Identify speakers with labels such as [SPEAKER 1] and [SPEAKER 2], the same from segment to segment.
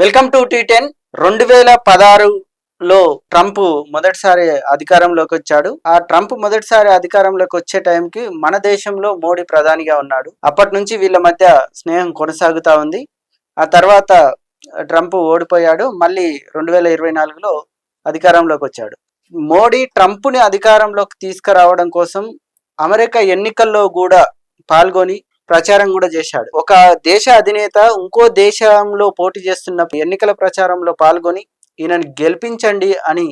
[SPEAKER 1] Welcome to T10. 2016లో Trump మొదటిసారి అధికారంలోకి వచ్చాడు. ఆ ట్రంప్ మొదటిసారి అధికారంలోకి వచ్చే టైంకి మన దేశంలో మోడీ ప్రధానిగా ఉన్నాడు. అప్పటి నుంచి వీళ్ళ మధ్య స్నేహం కొనసాగుతా ఉంది. ఆ తర్వాత ట్రంప్ ఓడిపోయాడు. మళ్ళీ 2024లో అధికారంలోకి వచ్చాడు. మోడీ ట్రంప్ని అధికారంలోకి తీసుకురావడం కోసం అమెరికా ఎన్నికల్లో కూడా పాల్గొని ప్రచారం కూడా చేశాడు. ఒక దేశ అధినేత ఇంకో దేశంలో పోటీ చేస్తున్న ఎన్నికల ప్రచారంలో పాల్గొని ఈయనని గెలిపించండి అని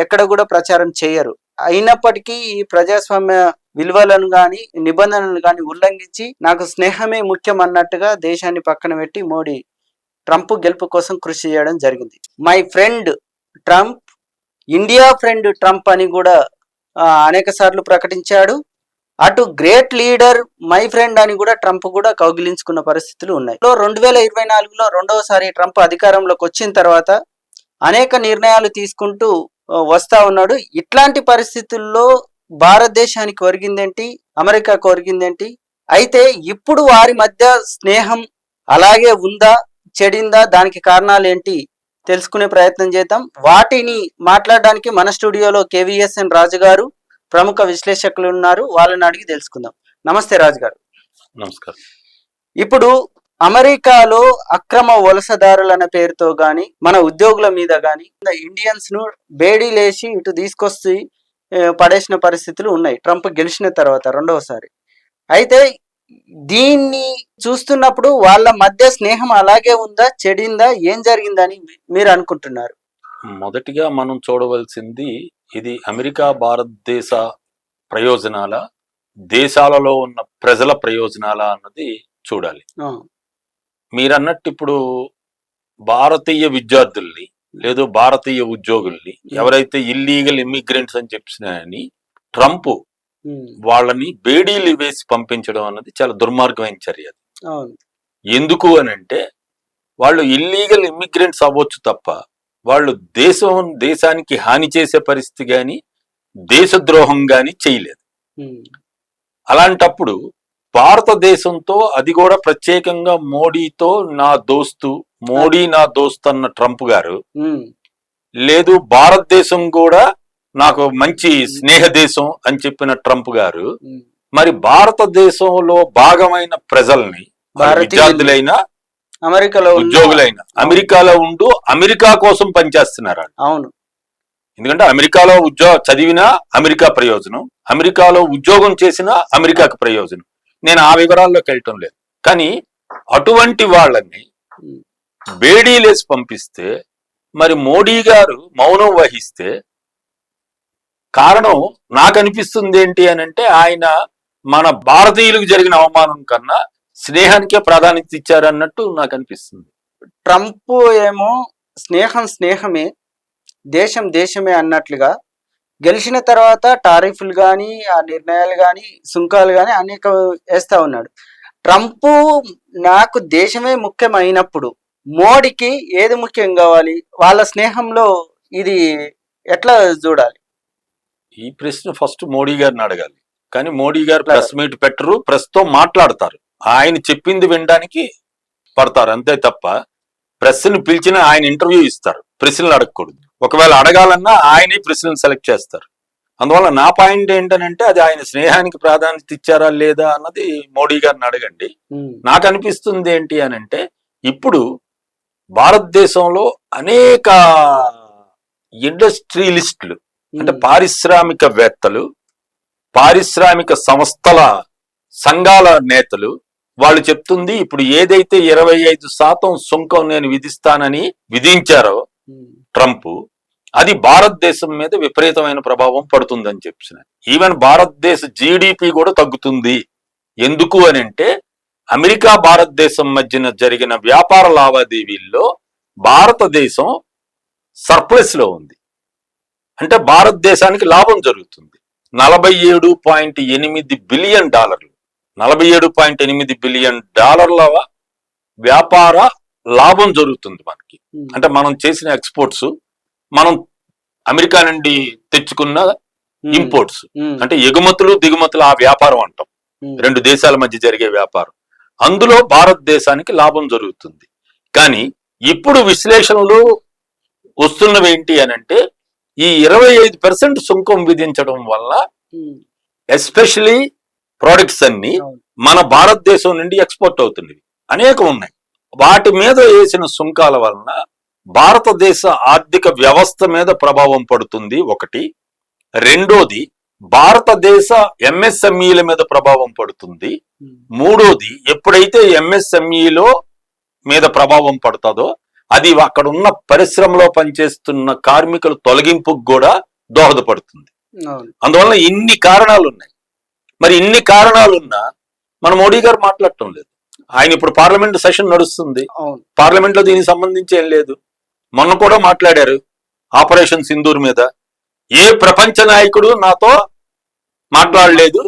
[SPEAKER 1] ఎక్కడ కూడా ప్రచారం చేయరు. అయినప్పటికీ ఈ ప్రజాస్వామ్య విలువలను గాని నిబంధనలను గాని ఉల్లంఘించి నాకు స్నేహమే ముఖ్యం అన్నట్టుగా దేశాన్ని పక్కన పెట్టి మోడీ ట్రంప్ గెలుపు కోసం కృషి చేయడం జరిగింది. My friend Trump, India friend Trump అని కూడా అనేక సార్లు ప్రకటించాడు. అటు గ్రేట్ లీడర్ మై ఫ్రెండ్ అని కూడా ట్రంప్ కూడా కౌగిలించుకున్న పరిస్థితులు ఉన్నాయి. 2024లో రెండవసారి ట్రంప్ అధికారంలోకి వచ్చిన తర్వాత అనేక నిర్ణయాలు తీసుకుంటూ వస్తా ఉన్నాడు. ఇట్లాంటి పరిస్థితుల్లో భారతదేశానికి ఒరిగిందేంటి, అమెరికాకు ఒరిగిందేంటి? అయితే ఇప్పుడు వారి మధ్య స్నేహం అలాగే ఉందా, చెడిందా, దానికి కారణాలు ఏంటి తెలుసుకునే ప్రయత్నం చేద్దాం. వాటిని మాట్లాడడానికి మన స్టూడియోలో KVSN రాజు గారు, ప్రముఖ విశ్లేషకులు ఉన్నారు. వాళ్ళని అడిగి తెలుసుకుందాం. నమస్తే రాజు గారు.
[SPEAKER 2] నమస్కారం.
[SPEAKER 1] ఇప్పుడు అమెరికాలో అక్రమ వలసదారులన్న పేరుతో గాని మన ఉద్యోగుల మీద గాని ఇండియన్స్ ను బేడీలేసి ఇటు తీసుకొచ్చి పడేసిన పరిస్థితులు ఉన్నాయి ట్రంప్ గెలిచిన తర్వాత రెండవసారి. అయితే దీన్ని చూస్తున్నప్పుడు వాళ్ళ మధ్య స్నేహం అలాగే ఉందా, చెడిందా, ఏం జరిగిందని మీరు అనుకుంటున్నారు?
[SPEAKER 2] మొదటిగా మనం చూడవలసింది ఇది అమెరికా భారతదేశ ప్రయోజనాల, దేశాలలో ఉన్న ప్రజల ప్రయోజనాల అన్నది చూడాలి. మీరన్నట్టు ఇప్పుడు భారతీయ విద్యార్థుల్ని లేదు భారతీయ ఉద్యోగుల్ని ఎవరైతే ఇల్లీగల్ ఇమ్మిగ్రెంట్స్ అని చెప్పినాయని ట్రంప్ వాళ్ళని బేడీలు వేసి పంపించడం అన్నది చాలా దుర్మార్గమైన చర్య. ఎందుకు అని అంటే వాళ్ళు ఇల్లీగల్ ఇమ్మిగ్రెంట్స్ అవ్వచ్చు తప్ప వాళ్ళు దేశానికి హాని చేసే పరిస్థితి గాని దేశద్రోహం గాని చేయలేదు. అలాంటప్పుడు భారతదేశంతో, అది కూడా ప్రత్యేకంగా మోడీతో మోడీ నా దోస్తు అన్న ట్రంప్ గారు, లేదు భారతదేశం కూడా నాకు మంచి స్నేహ దేశం అని చెప్పిన ట్రంప్ గారు, మరి భారతదేశంలో భాగమైన ప్రజల్ని, విద్యార్థులైనా
[SPEAKER 1] అమెరికాలో
[SPEAKER 2] ఉద్యోగులైన అమెరికాలో ఉంటూ అమెరికా కోసం పనిచేస్తున్నారు.
[SPEAKER 1] అవును.
[SPEAKER 2] ఎందుకంటే అమెరికాలో చదివినా అమెరికా ప్రయోజనం, అమెరికాలో ఉద్యోగం చేసినా అమెరికాకు ప్రయోజనం. నేను ఆ వివరాల్లోకి వెళ్ళటం లేదు. కానీ అటువంటి వాళ్ళని బేడీలేసి పంపిస్తే మరి మోడీ గారు మౌనం వహిస్తే కారణం నాకు అనిపిస్తుంది ఏంటి అని అంటే ఆయన మన భారతీయులకు జరిగిన అవమానం కన్నా స్నేహానికే ప్రాధాన్యత ఇచ్చారన్నట్టు నాకు అనిపిస్తుంది.
[SPEAKER 1] ట్రంప్ ఏమో స్నేహమే, దేశం దేశమే అన్నట్లుగా గెలిచిన తర్వాత టారిఫ్లు కానీ, ఆ నిర్ణయాలు కానీ, సుంకాలు కానీ అనేక వేస్తా ఉన్నాడు. ట్రంప్ నాకు దేశమే ముఖ్యమైనప్పుడు మోడీకి ఏది ముఖ్యం కావాలి? వాళ్ళ స్నేహంలో ఇది ఎట్లా చూడాలి?
[SPEAKER 2] ఈ ప్రశ్న ఫస్ట్ మోడీ గారిని అడగాలి. కానీ మోడీ గారు ప్రెస్ మీట్ పెట్టరు, ప్రెస్ తో మాట్లాడతారు, ఆయన చెప్పింది వినడానికి పడతారు అంతే తప్ప ప్రెస్ని పిలిచిన ఆయన ఇంటర్వ్యూ ఇస్తారు, ప్రశ్నలు అడగకూడదు. ఒకవేళ అడగాలన్నా ఆయనే ప్రశ్నలు సెలెక్ట్ చేస్తారు. అందువల్ల నా పాయింట్ ఏంటనంటే అది ఆయన స్నేహానికి ప్రాధాన్యత ఇచ్చారా లేదా అన్నది మోడీ గారిని అడగండి. నాకు అనిపిస్తుంది ఏంటి అని అంటే ఇప్పుడు భారతదేశంలో అనేక ఇండస్ట్రియలిస్టులు అంటే పారిశ్రామికవేత్తలు, పారిశ్రామిక సంస్థల సంఘాల నేతలు వాళ్ళు చెప్తుంది ఇప్పుడు ఏదైతే 25% సుంకం నేను విధిస్తానని విధించారో ట్రంప్, అది భారతదేశం మీద విపరీతమైన ప్రభావం పడుతుందని చెప్తున్నారు. ఈవెన్ భారతదేశ GDP కూడా తగ్గుతుంది. ఎందుకు అని అంటే అమెరికా భారతదేశం మధ్యన జరిగిన వ్యాపార లావాదేవీల్లో భారతదేశం సర్ప్లస్ లో ఉంది. అంటే భారతదేశానికి లాభం జరుగుతుంది. $47.8 బిలియన్, 47.8 బిలియన్ వ్యాపార లాభం జరుగుతుంది మనకి. అంటే మనం చేసిన ఎక్స్పోర్ట్స్, మనం అమెరికా నుండి తెచ్చుకున్న ఇంపోర్ట్స్, అంటే ఎగుమతులు దిగుమతులు, ఆ వ్యాపారం అంటాం, రెండు దేశాల మధ్య జరిగే వ్యాపారం, అందులో భారతదేశానికి లాభం జరుగుతుంది. కానీ ఇప్పుడు విశ్లేషణలు వస్తున్నవి ఏంటి అని అంటే ఈ 25% సుంకం విధించడం వల్ల ఎస్పెషలీ ప్రొడక్ట్స్ అన్ని మన భారతదేశం నుండి ఎక్స్పోర్ట్ అవుతున్నవి అనేకం ఉన్నాయి. వాటి మీద వేసిన సుంకాల వలన భారతదేశ ఆర్థిక వ్యవస్థ మీద ప్రభావం పడుతుంది ఒకటి. రెండోది భారతదేశ ఎంఎస్ఎంఈల మీద ప్రభావం పడుతుంది. మూడోది ఎప్పుడైతే ఎంఎస్ఎంఈలో మీద ప్రభావం పడుతుందో అది అక్కడ ఉన్న పరిశ్రమలో పనిచేస్తున్న కార్మికుల తొలగింపుకు కూడా దోహదపడుతుంది. అందువల్ల ఇన్ని కారణాలు ఉన్నాయి. మరి ఇన్ని కారణాలున్నా మన మోడీ గారు మాట్లాడటం లేదు. ఆయన ఇప్పుడు పార్లమెంట్ సెషన్ నడుస్తుంది, పార్లమెంట్ లో దీనికి సంబంధించి ఏం లేదు. మొన్న కూడా మాట్లాడారు ఆపరేషన్ సింధూర్ మీద. ఏ ప్రపంచ నాయకుడు నాతో మాట్లాడలేదు,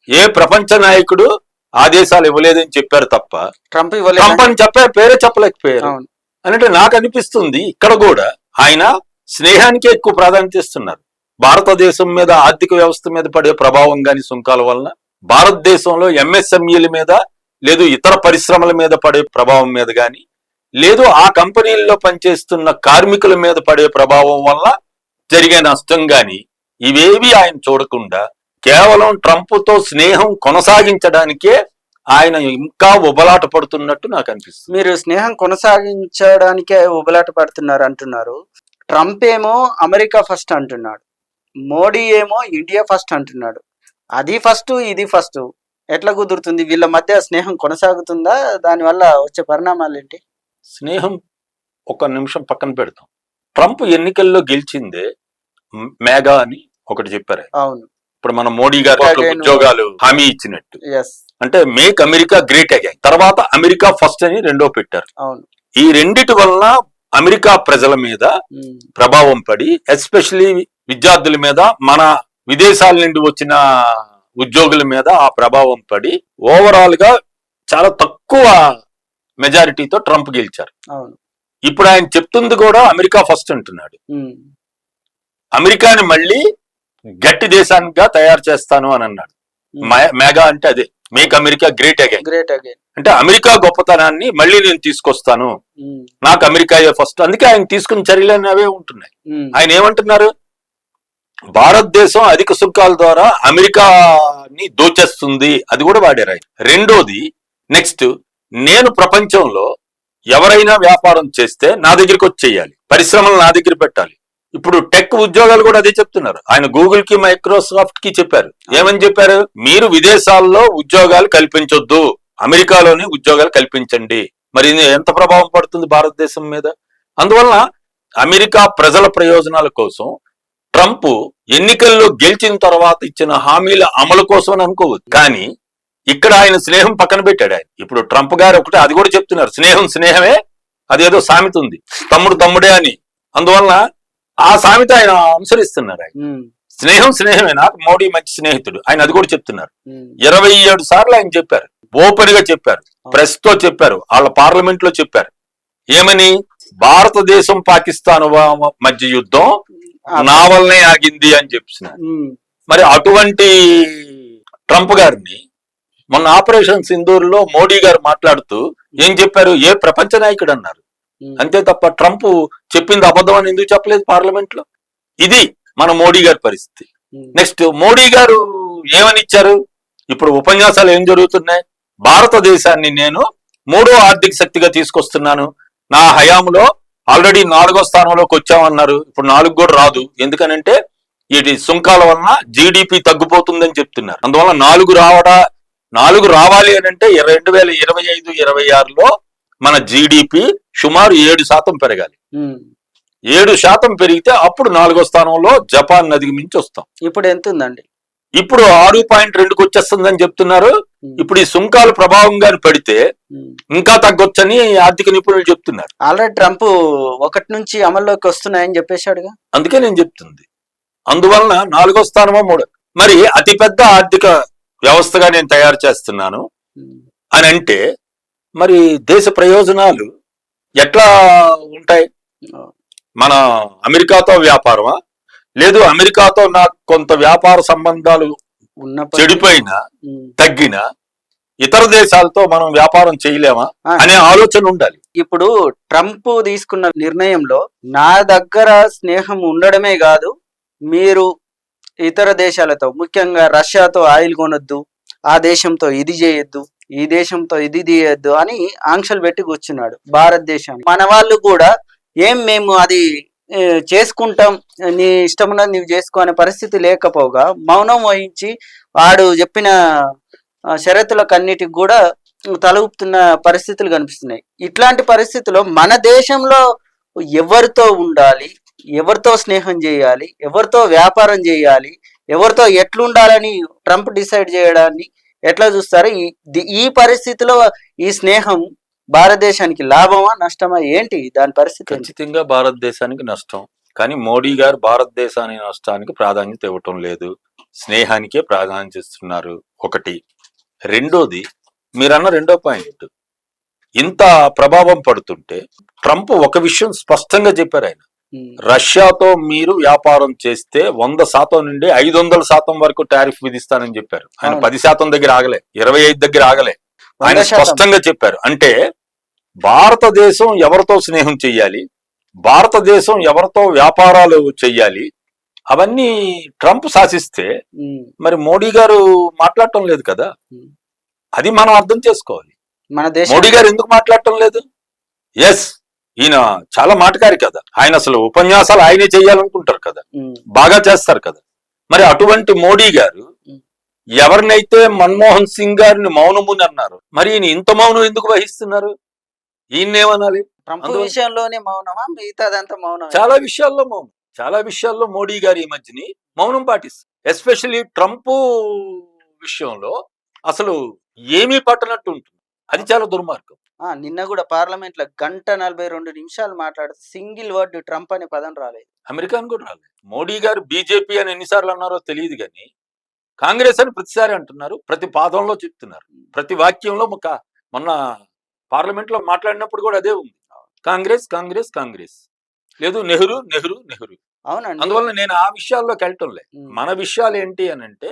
[SPEAKER 2] ఏ ప్రపంచ నాయకుడు ఆదేశాలు ఇవ్వలేదని చెప్పారు తప్ప ట్రంప్ అని చెప్పారు, పేరే చెప్పలేకపోయారు. అంటే నాకు అనిపిస్తుంది ఇక్కడ కూడా ఆయన స్నేహానికే ఎక్కువ ప్రాధాన్యత ఇస్తున్నారు. భారతదేశం మీద ఆర్థిక వ్యవస్థ మీద పడే ప్రభావం గాని సుంకాల వలన, భారతదేశంలో ఎంఎస్ఎంఈల మీద లేదు ఇతర పరిశ్రమల మీద పడే ప్రభావం మీద గాని, లేదు ఆ కంపెనీల్లో పనిచేస్తున్న కార్మికుల మీద పడే ప్రభావం వల్ల జరిగే నష్టం గాని ఇవేవి ఆయన చూడకుండా కేవలం ట్రంప్తో స్నేహం కొనసాగించడానికే ఆయన ఇంకా ఉబలాట పడుతున్నట్టు నాకు అనిపిస్తుంది.
[SPEAKER 1] మీరు స్నేహం కొనసాగించడానికే ఉబలాట పడుతున్నారు అంటున్నారు. ట్రంప్ ఏమో అమెరికా ఫస్ట్ అంటున్నాడు, మోడీ ఏమో ఇండియా ఫస్ట్ అంటున్నాడు. అది ఫస్ట్ ఇది ఫస్ట్, ఎట్లా కుదురుతుంది? వీళ్ళ మధ్య స్నేహం కొనసాగుతుందా? దానివల్ల వచ్చే పరిణామాలు ఏంటి?
[SPEAKER 2] స్నేహం ఒక నిమిషం పక్కన పెడతాం. ట్రంప్ ఎన్నికల్లో గెలిచిందే మేఘా అని ఒకటి చెప్పారు.
[SPEAKER 1] అవును,
[SPEAKER 2] ఇప్పుడు మన మోడీ గారు ఉద్యోగాలు హామీ ఇచ్చినట్టు. అంటే మేక్ అమెరికా గ్రేట్ అగైన్, తర్వాత అమెరికా ఫస్ట్ అని రెండో పెట్టారు.
[SPEAKER 1] అవును,
[SPEAKER 2] ఈ రెండిటి వలన అమెరికా ప్రజల మీద ప్రభావం పడి, ఎస్పెషలీ విద్యార్థుల మీద, మన విదేశాల నుండి వచ్చిన ఉద్యోగుల మీద ఆ ప్రభావం పడి ఓవరాల్ గా చాలా తక్కువ మెజారిటీతో ట్రంప్ గెలిచారు. ఇప్పుడు ఆయన చెప్తుంది కూడా అమెరికా ఫస్ట్ అంటున్నాడు. అమెరికాని మళ్ళీ గట్టి దేశానిగా తయారు చేస్తాను అని అన్నాడు. మేఘా అంటే అదే, మేక్ అమెరికా గ్రేట్ అగైన్. అంటే అమెరికా గొప్పతనాన్ని మళ్ళీ నేను తీసుకొస్తాను, నాకు అమెరికాయే ఫస్ట్. అందుకే ఆయన తీసుకున్న చర్యలు అవే ఉంటున్నాయి. ఆయన ఏమంటున్నారు, భారతదేశం అధిక సుంకాల ద్వారా అమెరికాని దోచేస్తుంది, అది కూడా వాడారు ఆయన. రెండోది నెక్స్ట్, నేను ప్రపంచంలో ఎవరైనా వ్యాపారం చేస్తే నా దగ్గరికి వచ్చి చెయ్యాలి, పరిశ్రమలు నా దగ్గర పెట్టాలి. ఇప్పుడు టెక్ ఉద్యోగాలు కూడా అదే చెప్తున్నారు. ఆయన గూగుల్ కి మైక్రోసాఫ్ట్ కి చెప్పారు. ఏమని చెప్పారు, మీరు విదేశాల్లో ఉద్యోగాలు కల్పించొద్దు, అమెరికాలోనే ఉద్యోగాలు కల్పించండి. మరి ఎంత ప్రభావం పడుతుంది భారతదేశం మీద? అందువల్ల అమెరికా ప్రజల ప్రయోజనాల కోసం ట్రంప్ ఎన్నికల్లో గెలిచిన తర్వాత ఇచ్చిన హామీల అమలు కోసం అని అనుకోవచ్చు. కానీ ఇక్కడ ఆయన స్నేహం పక్కన పెట్టాడు. ఆయన ఇప్పుడు ట్రంప్ గారు ఒకటే అది కూడా చెప్తున్నారు, స్నేహం స్నేహమే, అదేదో సామెత ఉంది, తమ్ముడు తమ్ముడే అని. అందువల్ల ఆ సామెత ఆయన అనుసరిస్తున్నారు. ఆయన స్నేహం స్నేహమే, నాకు మోడీ మంచి స్నేహితుడు, ఆయన అది కూడా చెప్తున్నారు. 27 సార్లు ఆయన చెప్పారు, ఓపెన్ గా చెప్పారు, ప్రెస్ తో చెప్పారు, వాళ్ళ పార్లమెంట్ లో చెప్పారు. ఏమని, భారతదేశం పాకిస్తాన్ మధ్య యుద్ధం నా వల్లనే ఆగింది అని చెప్తున్నారు. మరి అటువంటి ట్రంప్ గారిని మొన్న ఆపరేషన్ సింధూర్ లో మోడీ గారు మాట్లాడుతూ ఏం చెప్పారు, ఏ ప్రపంచ నాయకుడు అన్నారు. అంతే తప్ప ట్రంప్ చెప్పింది అబద్ధం అని ఎందుకు చెప్పలేదు పార్లమెంట్ లో? ఇది మన మోడీ గారి పరిస్థితి. నెక్స్ట్, మోడీ గారు ఏమని ఇచ్చారు, ఇప్పుడు ఉపన్యాసాలు ఏం జరుగుతున్నాయి, భారతదేశాన్ని నేను 3వ ఆర్థిక శక్తిగా తీసుకొస్తున్నాను, నా హయాంలో ఆల్రెడీ 4వ స్థానంలోకి వచ్చామన్నారు. ఇప్పుడు 4 కూడా రాదు, ఎందుకనంటే ఇది సుంకాల వలన జీడిపి తగ్గిపోతుందని చెప్తున్నారు. అందువల్ల 4 రావాలి అని అంటే 2025-26లో మన జీడిపి సుమారు 7% పెరగాలి. 7% పెరిగితే అప్పుడు 4వ స్థానంలో జపాన్ అధిగమించి వస్తాం.
[SPEAKER 1] ఇప్పుడు ఎంత ఉందండి?
[SPEAKER 2] ఇప్పుడు 6.2కి వచ్చేస్తుందని చెప్తున్నారు. ఇప్పుడు ఈ సుంకాల ప్రభావంగా పడితే ఇంకా తగ్గొచ్చని ఆర్థిక నిపుణులు చెప్తున్నారు.
[SPEAKER 1] ఆల్రెడీ ట్రంప్ 1 నుంచి అమల్లోకి వస్తున్నాయని చెప్పేశాడుగా.
[SPEAKER 2] అందుకే నేను చెప్తుంది, అందువలన 4వ స్థానమో 3. మరి అతిపెద్ద ఆర్థిక వ్యవస్థగా నేను తయారు చేస్తున్నాను అని అంటే మరి దేశ ప్రయోజనాలు ఎట్లా ఉంటాయి? మన అమెరికాతో వ్యాపారమా, లేదు అమెరికాతో నాకు కొంత వ్యాపార సంబంధాలు చెడిపోయినా తగ్గినా ఇతర దేశాలతో మనం వ్యాపారం చేయలేమా అనే ఆలోచన ఉండాలి.
[SPEAKER 1] ఇప్పుడు ట్రంప్ తీసుకున్న నిర్ణయంలో నా దగ్గర స్నేహం ఉండడమే కాదు, మీరు ఇతర దేశాలతో ముఖ్యంగా రష్యాతో ఆయిల్ కొనొద్దు, ఆ దేశంతో ఇది చేయొద్దు, ఈ దేశంతో ఇది తీయొద్దు అని ఆంక్షలు పెట్టి కూర్చున్నాడు భారతదేశాన్ని. మన వాళ్ళు కూడా మేము అది చేసుకుంటాం, నీ ఇష్టం ఉన్నది నీవు చేసుకో అనే పరిస్థితి లేకపోగా మౌనం వహించి వాడు చెప్పిన షరతులకు అన్నిటికి కూడా తల ఊపుతున్న పరిస్థితులు కనిపిస్తున్నాయి. ఇట్లాంటి పరిస్థితుల్లో మన దేశంలో ఎవరితో ఉండాలి, ఎవరితో స్నేహం చేయాలి, ఎవరితో వ్యాపారం చేయాలి, ఎవరితో ఎట్లుండాలని ట్రంప్ డిసైడ్ చేయడాన్ని ఎట్లా చూస్తారు? ఈ పరిస్థితిలో ఈ స్నేహం భారతదేశానికి లాభమా నష్టమా, ఏంటి దాని పరిస్థితి?
[SPEAKER 2] ఖచ్చితంగా భారతదేశానికి నష్టం. కానీ మోడీ గారు భారతదేశానికి నష్టానికి ప్రాధాన్యత ఇవ్వటం లేదు, స్నేహానికే ప్రాధాన్యత ఇస్తున్నారు. ఒకటి. రెండోది, మీరన్న రెండో పాయింట్, ఇంత ప్రభావం పడుతుంటే ట్రంప్ ఒక విషయం స్పష్టంగా చెప్పారు. ఆయన రష్యాతో మీరు వ్యాపారం చేస్తే 100% నుండి 500% వరకు టారిఫ్ విధిస్తానని చెప్పారు. ఆయన 10% దగ్గర ఆగలే, 25 దగ్గర ఆగలే, ఆయన స్పష్టంగా చెప్పారు. అంటే భారతదేశం ఎవరితో స్నేహం చెయ్యాలి, భారతదేశం ఎవరితో వ్యాపారాలు చెయ్యాలి, అవన్నీ ట్రంప్ శాసిస్తే మరి మోడీ గారు మాట్లాడటం లేదు కదా. అది మనం అర్థం చేసుకోవాలి.
[SPEAKER 1] మన దేశం
[SPEAKER 2] మోడీ గారు ఎందుకు మాట్లాడటం లేదు? ఎస్, ఈయన చాలా మాటకారి కదా, ఆయన అసలు ఉపన్యాసాలు ఆయనే చెయ్యాలనుకుంటారు కదా, బాగా చేస్తారు కదా. మరి అటువంటి మోడీ గారు ఎవరినైతే మన్మోహన్ సింగ్ గారిని మౌనముని అన్నారు, మరి ఈయన ఇంత మౌనం ఎందుకు వహిస్తున్నారు? ఈయన్నేమనాలి?
[SPEAKER 1] ట్రంప్ విషయంలోనే మౌనమా, మిగతాదంతా మౌనం?
[SPEAKER 2] చాలా విషయాల్లో మౌనం, చాలా విషయాల్లో మోడీ గారు ఈ మధ్యని మౌనం పాటిస్తారు. ఎస్పెషల్లీ ట్రంప్ విషయంలో అసలు ఏమీ పట్టనట్టు ఉంటుంది. అది చాలా దుర్మార్గం.
[SPEAKER 1] నిన్న కూడా పార్లమెంట్ లో 1:42 మాట్లాడితే సింగిల్ వర్డ్ ట్రంప్ అనే పదం రాలేదు.
[SPEAKER 2] అమెరికాను కూడా రాలేదు. మోడీ గారు బీజేపీ అని ఎన్నిసార్లు అన్నారో తెలియదు కానీ కాంగ్రెస్ అని ప్రతిసారి అంటున్నారు, ప్రతి పాదంలో చెప్తున్నారు, ప్రతి వాక్యంలో మొన్న పార్లమెంట్ లో మాట్లాడినప్పుడు కూడా అదే ఉంది, కాంగ్రెస్ కాంగ్రెస్ కాంగ్రెస్, లేదు నెహ్రూ నెహ్రూ నెహ్రూ.
[SPEAKER 1] అవునండి.
[SPEAKER 2] అందువల్ల నేను ఆ విషయాల్లోకి వెళ్ళటం లేదు. మన విషయాలు ఏంటి అని అంటే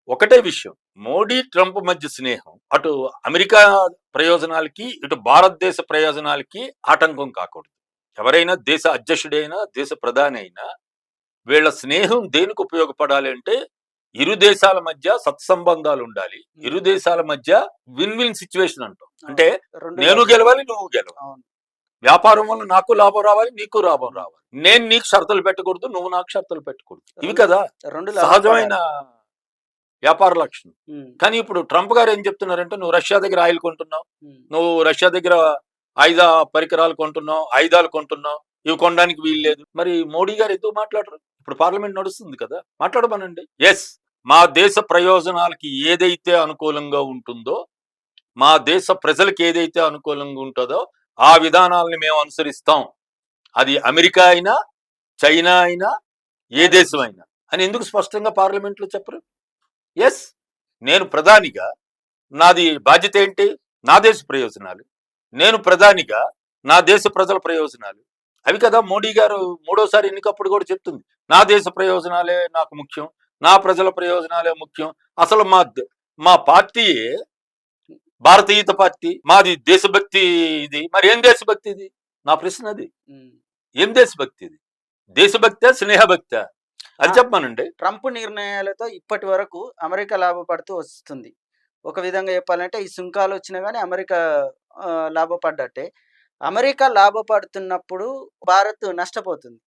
[SPEAKER 2] ఒకటే విషయం, మోడీ ట్రంప్ మధ్య స్నేహం అటు అమెరికా ప్రయోజనాలకి ఇటు భారతదేశ ప్రయోజనాలకి ఆటంకం కాకూడదు. ఎవరైనా దేశ అధ్యక్షుడైనా దేశ ప్రధాని అయినా వీళ్ళ స్నేహం దేనికి ఉపయోగపడాలి అంటే ఇరు దేశాల మధ్య సత్సంబంధాలు ఉండాలి, ఇరు దేశాల మధ్య విన్ విన్ సిచ్యువేషన్ అంటాం. అంటే నేను గెలవాలి, నువ్వు గెలవాలి, వ్యాపారం వల్ల నాకు లాభం రావాలి, నీకు లాభం రావాలి, నేను నీకు షరతులు పెట్టకూడదు, నువ్వు నాకు షరతులు పెట్టకూడదు. ఇవి కదా సహజమైన వ్యాపార లక్షణం. కానీ ఇప్పుడు ట్రంప్ గారు ఏం చెప్తున్నారంటే, నువ్వు రష్యా దగ్గర ఆయిల్ కొంటున్నావు, నువ్వు రష్యా దగ్గర ఆయుధ పరికరాలు కొంటున్నావు, ఆయుధాలు కొంటున్నావు, ఇవి కొనడానికి వీలు లేదు. మరి మోడీ గారు ఎందుకు మాట్లాడరు? ఇప్పుడు పార్లమెంట్ నడుస్తుంది కదా, మాట్లాడమనండి. ఎస్, మా దేశ ప్రయోజనాలకి ఏదైతే అనుకూలంగా ఉంటుందో, మా దేశ ప్రజలకు ఏదైతే అనుకూలంగా ఉంటుందో ఆ విధానాలని మేము అనుసరిస్తాం, అది అమెరికా అయినా చైనా అయినా ఏ దేశం అయినా అని ఎందుకు స్పష్టంగా పార్లమెంట్ లో చెప్పరు? ఎస్, నేను ప్రధానిగా నాది బాధ్యత ఏంటి? నా దేశ ప్రయోజనాలు. నేను ప్రధానిగా నా దేశ ప్రజల ప్రయోజనాలు. అవి కదా మోడీ గారు మూడోసారి ఎన్నికప్పుడు కూడా చెప్తుంది, నా దేశ ప్రయోజనాలే నాకు ముఖ్యం, నా ప్రజల ప్రయోజనాలే ముఖ్యం. అసలు మా పార్టీ భారతీయత పార్టీ, మాది దేశభక్తి. ఇది మరి ఏం దేశభక్తి? ఇది నా ప్రశ్న. అది ఏం దేశభక్తి? ఇది దేశభక్తే స్నేహభక్తే? అది చెప్పమానండి.
[SPEAKER 1] ట్రంప్ నిర్ణయాలతో ఇప్పటి వరకు అమెరికా లాభపడుతూ వస్తుంది. ఒక విధంగా చెప్పాలంటే ఈ సుంకాలు వచ్చినా కానీ అమెరికా లాభపడ్డట్టే. అమెరికా లాభపడుతున్నప్పుడు భారత్ నష్టపోతుంది.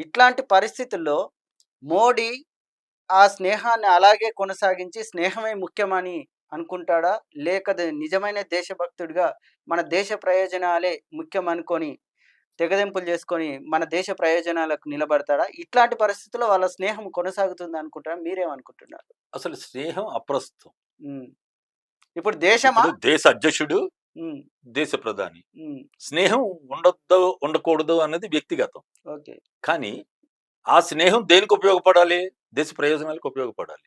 [SPEAKER 1] ఇట్లాంటి పరిస్థితుల్లో మోడీ ఆ స్నేహాన్ని అలాగే కొనసాగించి స్నేహమే ముఖ్యమని అనుకుంటాడా, లేక నిజమైన దేశభక్తుడిగా మన దేశ ప్రయోజనాలే ముఖ్యం అనుకొని తెగదెంపులు చేసుకొని మన దేశ ప్రయోజనాలకు నిలబడతాడా? ఇట్లాంటి పరిస్థితుల్లో వాళ్ళ స్నేహం కొనసాగుతుంది అనుకుంటారా? మీరేమనుకుంటున్నారు?
[SPEAKER 2] అసలు స్నేహం అప్రస్తుతం.
[SPEAKER 1] ఇప్పుడు దేశ
[SPEAKER 2] అధ్యక్షుడు, దేశ ప్రధాని, స్నేహం ఉండొద్దు ఉండకూడదు అన్నది వ్యక్తిగతం. కానీ ఆ స్నేహం దేనికి ఉపయోగపడాలి? దేశ ప్రయోజనాలకు ఉపయోగపడాలి.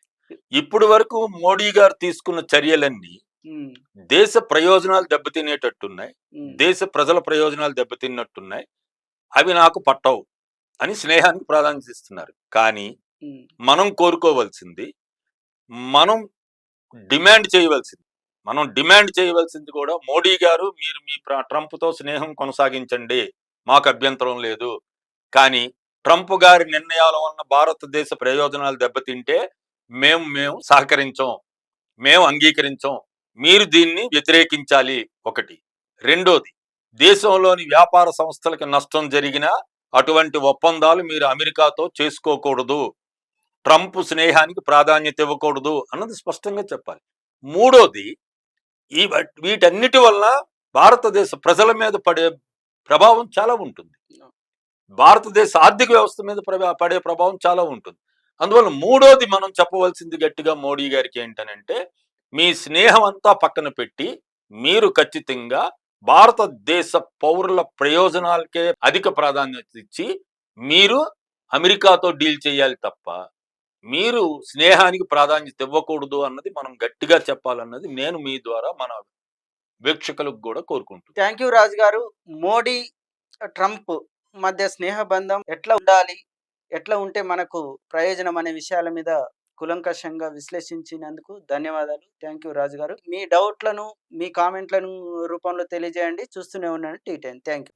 [SPEAKER 2] ఇప్పుడు వరకు మోడీ గారు తీసుకున్న చర్యలన్నీ దేశ ప్రయోజనాలు దెబ్బతినేటట్టున్నాయి, దేశ ప్రజల ప్రయోజనాలు దెబ్బతిన్నట్టున్నాయి, అవి నాకు పట్టవు అని స్నేహానికి ప్రాధాన్యత ఇస్తున్నారు. కానీ మనం కోరుకోవాల్సింది, మనం డిమాండ్ చేయవలసింది, మనం డిమాండ్ చేయవలసింది కూడా మోడీ గారు మీరు మీ ట్రంప్తో స్నేహం కొనసాగించండి, మాకు అభ్యంతరం లేదు. కానీ ట్రంప్ గారి నిర్ణయాల వలన భారతదేశ ప్రయోజనాలు దెబ్బతింటే మేము సహకరించం, మేము అంగీకరించం. మీరు దీన్ని వ్యతిరేకించాలి ఒకటి. రెండోది, దేశంలోని వ్యాపార సంస్థలకు నష్టం జరిగినా అటువంటి ఒప్పందాలు మీరు అమెరికాతో చేసుకోకూడదు, ట్రంప్ స్నేహానికి ప్రాధాన్యత ఇవ్వకూడదు అన్నది స్పష్టంగా చెప్పాలి. మూడోది, ఈ వీటన్నిటి వలన భారతదేశ ప్రజల మీద పడే ప్రభావం చాలా ఉంటుంది, భారతదేశ ఆర్థిక వ్యవస్థ మీద పడే ప్రభావం చాలా ఉంటుంది. అందువల్ల మూడోది మనం చెప్పవలసింది గట్టిగా మోడీ గారికి ఏంటనంటే, మీ స్నేహం అంతా పక్కన పెట్టి మీరు ఖచ్చితంగా భారతదేశ పౌరుల ప్రయోజనాలకే అధిక ప్రాధాన్యత ఇచ్చి మీరు అమెరికాతో డీల్ చేయాలి తప్ప మీరు స్నేహానికి ప్రాధాన్యత ఇవ్వకూడదు అన్నది మనం గట్టిగా చెప్పాలన్నది నేను మీ ద్వారా మన వీక్షకులకు కూడా కోరుకుంటున్నాను.
[SPEAKER 1] థ్యాంక్ యూ రాజు గారు. మోడీ ట్రంప్ మధ్య స్నేహ బంధం ఎట్లా ఉండాలి, ఎట్లా ఉంటే మనకు ప్రయోజనం అనే విషయాల మీద కులంకషంగా విశ్లేషించినందుకు ధన్యవాదాలు. థ్యాంక్ యూ రాజు గారు. మీ డౌట్లను మీ కామెంట్లను రూపంలో తెలియజేయండి. చూస్తూనే ఉండండి T10. Thank you.